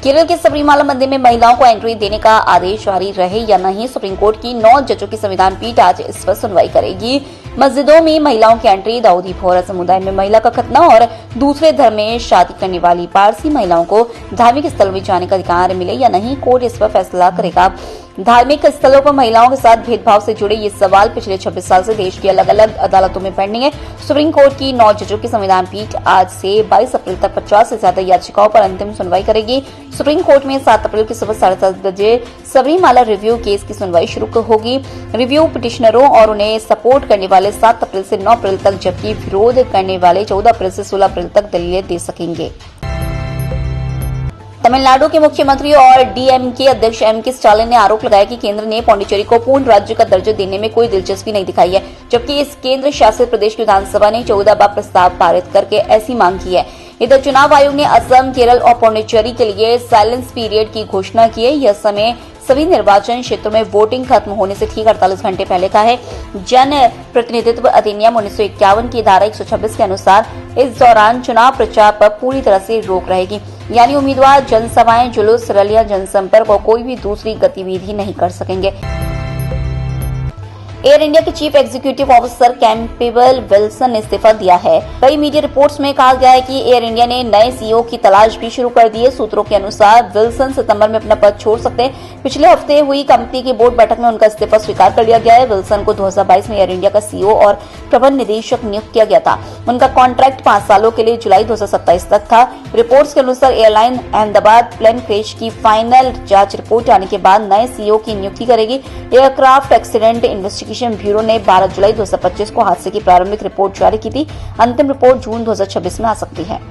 केरल के सबरीमाला मंदिर में महिलाओं को एंट्री देने का आदेश जारी रहे या नहीं, सुप्रीम कोर्ट की 9 जजों की संविधान पीठ आज इस पर सुनवाई करेगी। मस्जिदों में महिलाओं की एंट्री, दाऊदी बोहरा समुदाय में महिला का खतना और दूसरे धर्म में शादी करने वाली पारसी महिलाओं को धार्मिक स्थलों में जाने का अधिकार मिले या नहीं, कोर्ट इस पर फैसला करेगा। धार्मिक स्थलों पर महिलाओं के साथ भेदभाव से जुड़े ये सवाल पिछले 26 साल से देश की अलग अलग अदालतों में पेंडिंग है। सुप्रीम कोर्ट की 9 जजों की संविधान पीठ आज से 22 अप्रैल तक 50 से ज्यादा याचिकाओं पर अंतिम सुनवाई करेगी। सुप्रीम कोर्ट में 7 अप्रैल की सुबह 7:30 बजे सबरीमाला रिव्यू केस की सुनवाई शुरू होगी। रिव्यू पिटिशनरों और उन्हें सपोर्ट करने वाले 7 अप्रैल से 9 अप्रैल तक, जबकि विरोध करने वाले 14 अप्रैल से 16 अप्रैल तक दलीलें दे सकेंगे। तमिलनाडु के मुख्यमंत्री और डीएमके अध्यक्ष एमके स्टालिन ने आरोप लगाया कि केंद्र ने पांडिचेरी को पूर्ण राज्य का दर्जा देने में कोई दिलचस्पी नहीं दिखाई है, जबकि इस केंद्र शासित प्रदेश की विधानसभा ने 14 बार प्रस्ताव पारित करके ऐसी मांग की है। इधर चुनाव आयोग ने असम, केरल और पांडिचेरी के लिए साइलेंस पीरियड की घोषणा की है। यह समय सभी निर्वाचन क्षेत्रों में वोटिंग खत्म होने से ठीक 48 घंटे पहले का है। जन प्रतिनिधित्व अधिनियम 1951 की धारा 126 के अनुसार इस दौरान चुनाव प्रचार पर पूरी तरह से रोक रहेगी, यानी उम्मीदवार जनसभाएं, जुलूस, रैलियां, जनसंपर्क और कोई भी दूसरी गतिविधि नहीं कर सकेंगे। एयर इंडिया के chief executive officer Campbell Wilson ने इस्तीफा दिया है। कई मीडिया रिपोर्ट्स में कहा गया है कि एयर इंडिया ने नए सीईओ की तलाश भी शुरू कर दी है। सूत्रों के अनुसार विल्सन सितंबर में अपना पद छोड़ सकते हैं। पिछले हफ्ते हुई कंपनी की बोर्ड बैठक में उनका इस्तीफा स्वीकार कर लिया गया है। विल्सन को 2022 में एयर इंडिया का सीईओ और प्रबंध निदेशक नियुक्त किया गया था। उनका कॉन्ट्रैक्ट 5 सालों के लिए जुलाई 2027 तक था। रिपोर्ट्स के अनुसार एयरलाइन अहमदाबाद प्लेन क्रैश की फाइनल जांच रिपोर्ट आने के बाद नए सीईओ की नियुक्ति करेगी। एयरक्राफ्ट एक्सीडेंट इन्वेस्टिगेशन ब्यूरो ने 12 जुलाई 2025 को हादसे की प्रारंभिक रिपोर्ट जारी की थी। अंतिम रिपोर्ट जून 2026 में आ सकती है।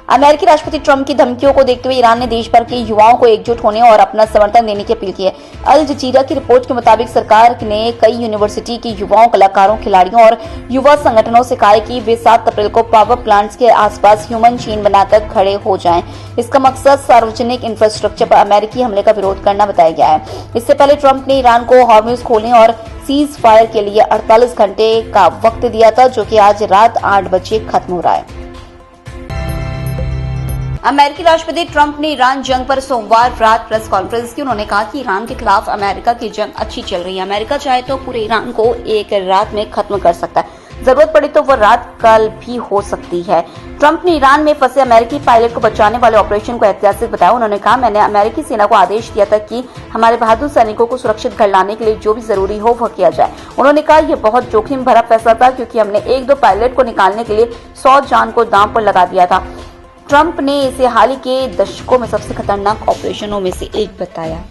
अमेरिकी राष्ट्रपति ट्रंप की धमकियों को देखते हुए ईरान ने देश भर के युवाओं को एकजुट होने और अपना समर्थन देने की अपील की है। अल जजीरा की रिपोर्ट के मुताबिक सरकार ने कई यूनिवर्सिटी के युवाओं, कलाकारों, खिलाड़ियों और युवा संगठनों से कहा है कि वे 7 अप्रैल को पावर प्लांट्स के आसपास ह्यूमन चेन बनाकर खड़े हो जाएं। इसका मकसद सार्वजनिक इंफ्रास्ट्रक्चर पर अमेरिकी हमले का विरोध करना बताया गया है। इससे पहले ट्रंप ने ईरान को हॉर्मुज खोलने और सीज फायर के लिए 48 घंटे का वक्त दिया था, जो कि आज रात 8 बजे खत्म हो रहा है। अमेरिकी राष्ट्रपति ट्रंप ने ईरान जंग पर सोमवार रात प्रेस कॉन्फ्रेंस की। उन्होंने कहा कि ईरान के खिलाफ अमेरिका की जंग अच्छी चल रही है। अमेरिका चाहे तो पूरे ईरान को एक रात में खत्म कर सकता है। जरूरत पड़ी तो वह रात कल भी हो सकती है। ट्रंप ने ईरान में फंसे अमेरिकी पायलट को बचाने वाले ऑपरेशन को ऐतिहासिक बताया। उन्होंने कहा, मैंने अमेरिकी सेना को आदेश दिया था कि हमारे बहादुर सैनिकों को सुरक्षित घर लाने के लिए जो भी जरूरी हो वह किया जाए। उन्होंने कहा, यह बहुत जोखिम भरा फैसला था क्योंकि हमने 1-2 पायलट को निकालने के लिए 100 जान को दांव पर लगा दिया था। ट्रंप ने इसे हाल ही के दशकों में सबसे खतरनाक ऑपरेशनों में से एक बताया।